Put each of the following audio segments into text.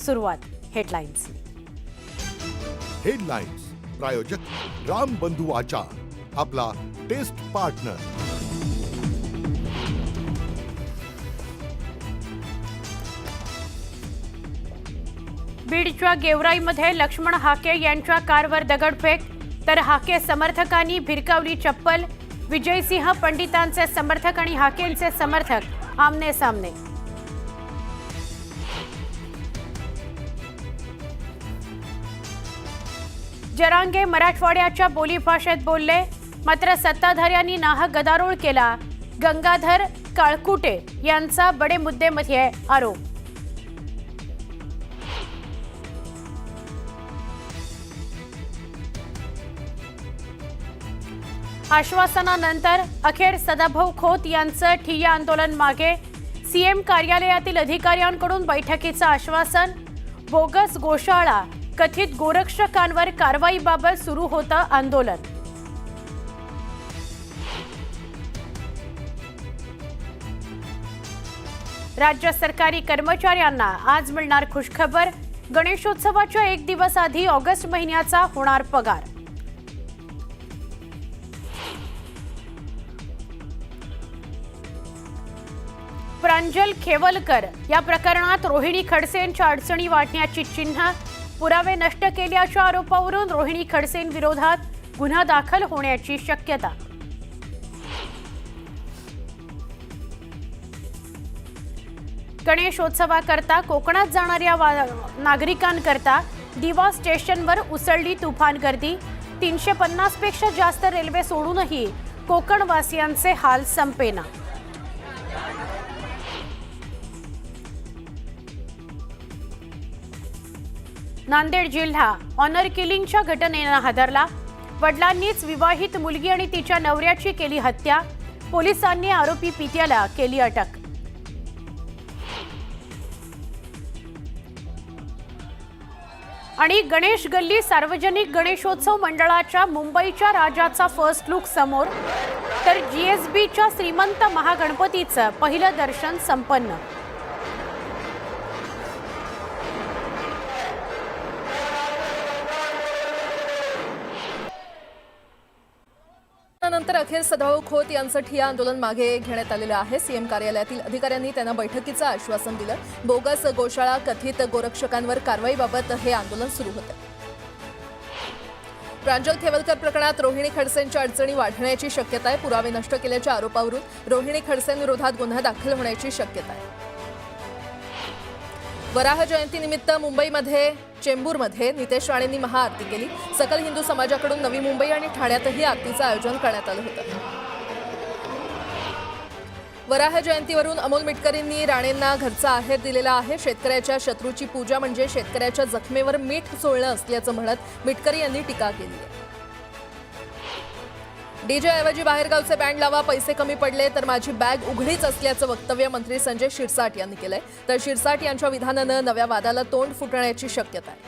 सुरुवात headlines. Headlines प्रायोजक राम बंधू आचार, आपला टेस्ट पार्टनर. बीडच्या गेवराईमध्ये लक्ष्मण हाके यांच्या कारवर दगडफेक, तर हाके समर्थकांनी भिरकावली चप्पल. विजयसिंह पंडितांचे समर्थक आणि हाकेंचे समर्थक आमने सामने. जरांगे मराठवाड्याच्या बोलीभाषेत बोलले, मात्र सत्ताधाऱ्यांनी नाहक गदारोळ केला. गंगाधर काळकुटे यांचा बडे मुद्देमध्ये आरोप. आश्वासनानंतर अखेर सदाभाऊ खोत यांचं ठिय्या आंदोलन मागे. सीएम कार्यालयातील अधिकाऱ्यांकडून बैठकीचं आश्वासन. बोगस गोशाळा कथित गोरक्षकांवर कारवाईबाबत सुरू होतं आंदोलन. राज्य सरकारी कर्मचाऱ्यांना आज मिळणार खुशखबर. गणेशोत्सवाच्या एक दिवस आधी ऑगस्ट महिन्याचा होणार पगार. प्रांजल खेवलकर या प्रकरणात रोहिणी खडसेंच्या अडचणी वाढण्याची चिन्ह. पुरावे नष्ट केल्याच्या आरोपावरून रोहिणी खडसेंविरोधात गुन्हा दाखल होण्याची शक्यता. गणेशोत्सवाकरता कोकणात जाणाऱ्या नागरिकांकरता दिवा स्टेशनवर उसळली तुफान गर्दी. 350 पेक्षा जास्त रेल्वे सोडूनही कोकणवासियांचे हाल संपेना. नांदेड जिल्हा ऑनर किलिंगच्या घटनेनं हादरला. वडिलांनीच विवाहित मुलगी आणि तिच्या नवऱ्याची केली हत्या. पोलिसांनी आरोपी पित्याला केली अटक. आणि गणेश गल्ली सार्वजनिक गणेशोत्सव मंडळाच्या मुंबईच्या राजाचा फर्स्ट लुक समोर, तर जीएसबीच्या श्रीमंत महागणपतीचं पहिलं दर्शन संपन्न. नंतर अखेर सदाभाऊ खोत यांचं ठिय्या आंदोलन मागे घेण्यात आलेलं आहे. सीएम कार्यालयातील अधिकाऱ्यांनी त्यांना बैठकीचं आश्वासन दिलं. बोगस गोशाळा कथित गोरक्षकांवर कारवाईबाबत हे आंदोलन सुरू होतं. प्रांजल खेवलकर प्रकरणात रोहिणी खडसेंच्या अडचणी वाढण्याची शक्यता आहे. पुरावे नष्ट केल्याच्या आरोपावरून रोहिणी खडसेंविरोधात गुन्हा दाखल होण्याची शक्यता आहे. वराह जयंतीनिमित्त मुंबईमध्ये चेंबूरमध्ये नितेश राणेंनी महाआरती केली. सकल हिंदू समाजाकडून नवी मुंबई आणि ठाण्यातही आरतीचं आयोजन करण्यात आलं होतं. वराह जयंतीवरून अमोल मिटकरींनी राणेंना घरचा आहेर दिलेला आहे. शेतकऱ्याच्या शत्रूची पूजा म्हणजे शेतकऱ्याच्या जखमेवर मीठ चोळणं असल्याचं म्हणत मिटकरी यांनी टीका केली आहे. डीजे ऐवजी बाहेरगावचे बँड लावा, पैसे कमी पडले तर माझी बॅग उघडीच असल्याचं वक्तव्य मंत्री संजय शिरसाट यांनी केलंय. तर शिरसाट यांच्या विधानानं नव्या वादाला तोंड फुटण्याची शक्यता आहे.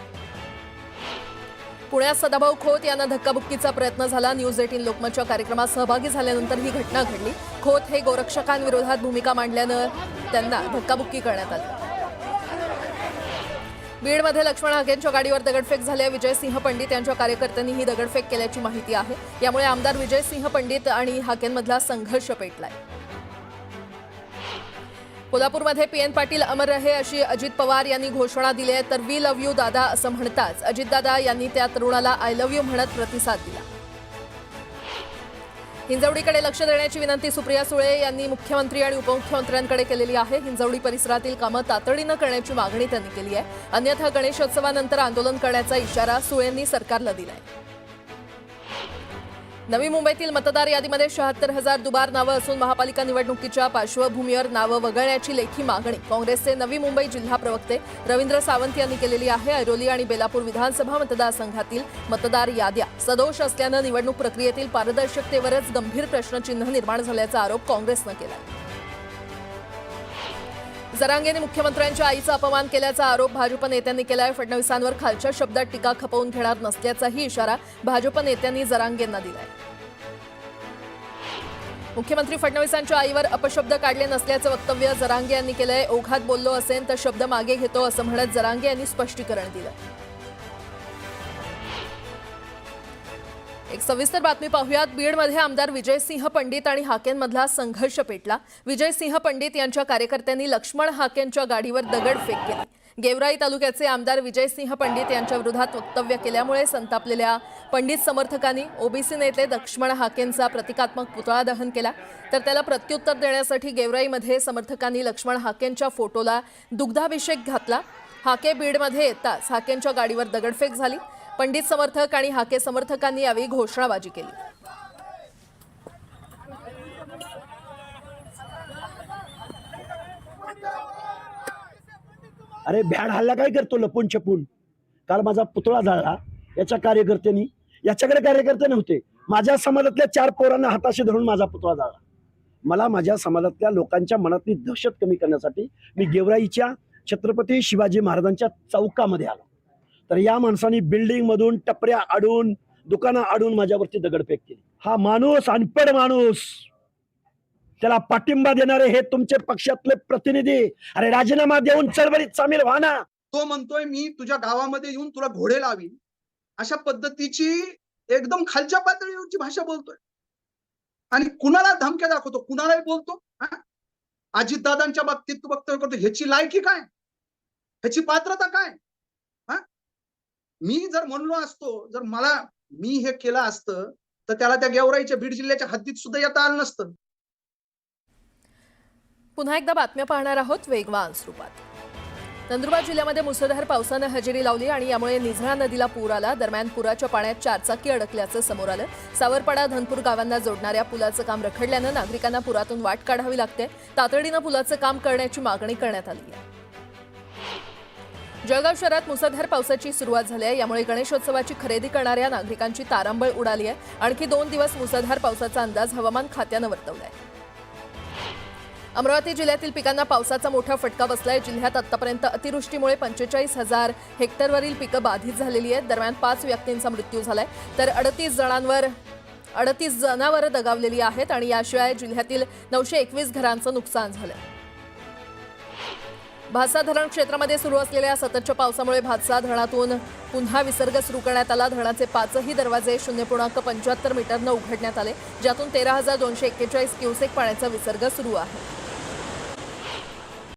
पुण्यात सदाभाऊ खोत यांना धक्काबुक्कीचा प्रयत्न झाला. न्यूज 18 लोकमतच्या कार्यक्रमात सहभागी झाल्यानंतर ही घटना घडली. खोत हे गोरक्षकांविरोधात भूमिका मांडल्यानं त्यांना धक्काबुक्की करण्यात आली. बीडमध्ये लक्ष्मण हाकेंच्या गाडीवर दगडफेक झाली. विजयसिंह पंडित यांच्या कार्यकर्त्यांनी ही दगडफेक केल्याची माहिती आहे. यामुळे आमदार विजयसिंह पंडित आणि हाकेंमधला संघर्ष पेटलाय. कोल्हापूरमध्ये पीएन पाटील अमर रहे अशी अजित पवार यांनी घोषणा दिली आहे. तर वी लव्ह यू दादा असं म्हणताच अजितदादा यांनी त्या तरुणाला आय लव्ह यू म्हणत प्रतिसाद दिला. हिंजवडीकडे लक्ष देण्याची विनंती सुप्रिया सुळे यांनी मुख्यमंत्री आणि उपमुख्यमंत्र्यांकडे केलेली आहे. हिंजवडी परिसरातील कामं तातडीनं करण्याची मागणी त्यांनी केली आहे. अन्यथा गणेशोत्सवानंतर आंदोलन करण्याचा इशारा सुळेंनी सरकारला दिलाय. नवी मुंबईतील मतदार यादीमध्ये 76,000 दुबार नावं असून महापालिका निवडणुकीच्या पार्श्वभूमीवर नावं वगळण्याची लेखी मागणी काँग्रेसचे नवी मुंबई जिल्हा प्रवक्ते रवींद्र सावंत यांनी केलेली आहे. ऐरोली आणि बेलापूर विधानसभा मतदारसंघातील मतदार याद्या सदोष असल्यानं निवडणूक प्रक्रियेतील पारदर्शकतेवरच गंभीर प्रश्नचिन्ह निर्माण झाल्याचा आरोप काँग्रेसनं केला. जरांगेने मुख्यमंत्र्यांच्या आईचा अपमान केल्याचा आरोप भाजप नेत्यांनी केलाय. फडणवीसांवर खालच्या शब्दात टीका खपवून घेणार नसल्याचाही इशारा भाजप नेत्यांनी जरांगेंना दिलाय. मुख्यमंत्री फडणवीसांच्या आईवर अपशब्द काढले नसल्याचं वक्तव्य जरांगे यांनी केलंय. ओघात बोललो असेल तर शब्द मागे घेतो असं म्हणत जरांगे यांनी स्पष्टीकरण दिलं. एक सविस्तर बातमी पाहूयात. बीडमध्ये आमदार विजयसिंह पंडित आणि हाकेंमधला संघर्ष पेटला. विजयसिंह पंडित यांच्या कार्यकर्त्यांनी लक्ष्मण हाकेंच्या गाडीवर दगडफेक केली. गेवराई तालुक्याचे आमदार विजयसिंह पंडित यांच्या विरोधात वक्तव्य केल्यामुळे संतापलेल्या पंडित समर्थकांनी ओबीसी नेते लक्ष्मण हाकेंचा प्रतिकात्मक पुतळा दहन केला. तर त्याला प्रत्युत्तर देण्यासाठी गेवराईमध्ये समर्थकांनी लक्ष्मण हाकेंच्या फोटोला दुग्धाभिषेक घातला. हाके बीडमध्ये येताच हाकेंच्या गाडीवर दगडफेक झाली. पंडित समर्थक आणि हाके समर्थकांनी यावेळी घोषणाबाजी केली. अरे भ्याड हल्ला काय करतो लपून छपून? काल माझा पुतळा जाळला याच्या कार्यकर्त्यांनी. याच्याकडे कार्यकर्ते नव्हते. माझ्या समाजातल्या 4 पोरांना हाताशी धरून माझा पुतळा जाळला. मला माझ्या समाजातल्या लोकांच्या मनातली दहशत कमी करण्यासाठी मी गेवराईच्या छत्रपती शिवाजी महाराजांच्या चौकामध्ये आलो. तर या माणसाने बिल्डिंग मधून टपऱ्या आडून दुकानं आडून माझ्यावरती दगडफेक केली. हा माणूस अनपढ माणूस, त्याला पाठिंबा देणारे हे तुमचे पक्षातले प्रतिनिधी. अरे राजीनामा देऊन चळवळीत सामील व्हा ना. तो म्हणतोय मी तुझ्या गावामध्ये येऊन तुला घोडे लावीन, अशा पद्धतीची एकदम खालच्या पातळीवरची भाषा बोलतोय आणि कुणाला धमक्या दाखवतो, कुणालाही बोलतो. अजितदादांच्या बाबतीत तू वक्तव्य करतो, ह्याची लायकी काय, ह्याची पात्रता काय? मी जर म्हणलो असतो, जर मी हे केलं असतं तर त्याला त्या गेवराईच्या बीड जिल्ह्याच्या हद्दीत सुद्धा येता आलं नसतं. पुन्हा एकदा बातम्या पाहणार आहोत वेगवान स्वरूपात. नंदुरबार जिल्ह्यामध्ये मुसळधार पावसानं हजेरी लावली आणि यामुळे निझरा नदीला पूर आला. दरम्यान पुराच्या पाण्यात 4 चाकी अडकल्याचं समोर आलं. सावरपाडा धनपूर गावांना जोडणाऱ्या पुलाचं काम रखडल्यानं नागरिकांना पुरातून वाट काढावी लागते. तातडीनं पुलाचं काम करण्याची मागणी करण्यात आली आहे. जळगाव शहरात मुसळधार पावसाची सुरुवात झाली आहे. यामुळे गणेशोत्सवाची खरेदी करणाऱ्या नागरिकांची तारांबळ उडाली आहे. आणखी 2 दिवस मुसळधार पावसाचा अंदाज हवामान खात्यानं वर्तवलाय. अमरावती जिल्ह्यातील पिकांना पावसाचा मोठा फटका बसलाय. जिल्ह्यात आतापर्यंत अतिवृष्टीमुळे 45,000 हेक्टरवरील पिकं बाधित झालेली आहेत. दरम्यान 5 व्यक्तींचा मृत्यू झालाय तर 38 जनावरं दगावलेली आहेत आणि याशिवाय जिल्ह्यातील 921 घरांचं नुकसान झालंय. भातसा धरण क्षेत्रामध्ये सुरू असलेल्या सततच्या पावसामुळे भातसा धरणातून पुन्हा विसर्ग सुरू करण्यात आला. धरणाचे 5ही दरवाजे 0.75 मीटरनं उघडण्यात आले, ज्यातून 13,241 क्युसेक पाण्याचा विसर्ग सुरू आहे.